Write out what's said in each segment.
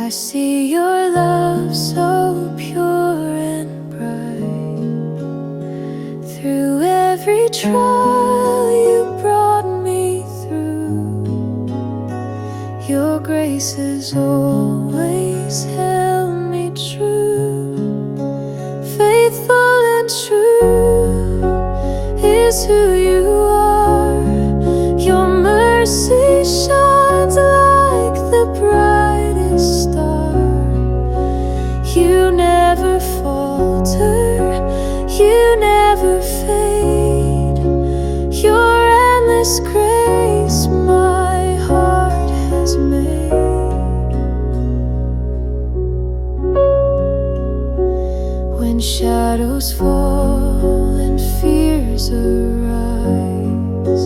I see your love so pure and bright. Through every trial you brought me through, your grace has always held me true. Faithful and true is who you are. Your mercy shines like the brightest star. You never falter, you never fade. Your endless grace my heart has made. When shadows fall and fears arise,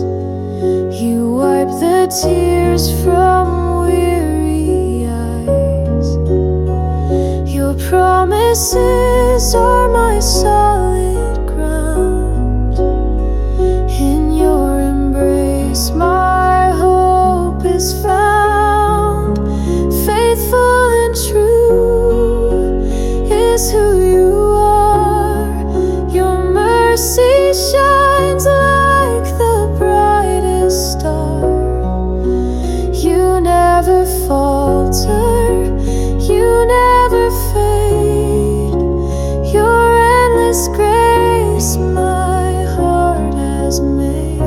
you wipe the tears from weary eyes. Your promises are my solid ground. In your embrace my hope is found. Faithful and true is who you are. Your mercy shines like the brightest star. You never falter, you never fade. Your endless grace my heart has made.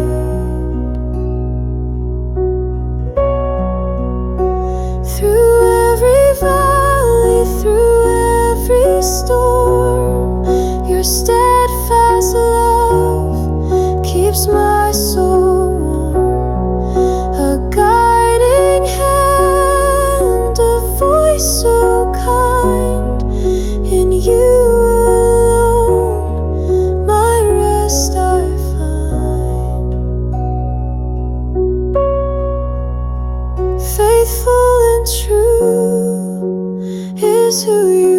Through every valley, through every storm, your steadfast love keeps my soul warm. A guiding hand, a voice so kind. In you alone my rest I find. Faithful and true is who you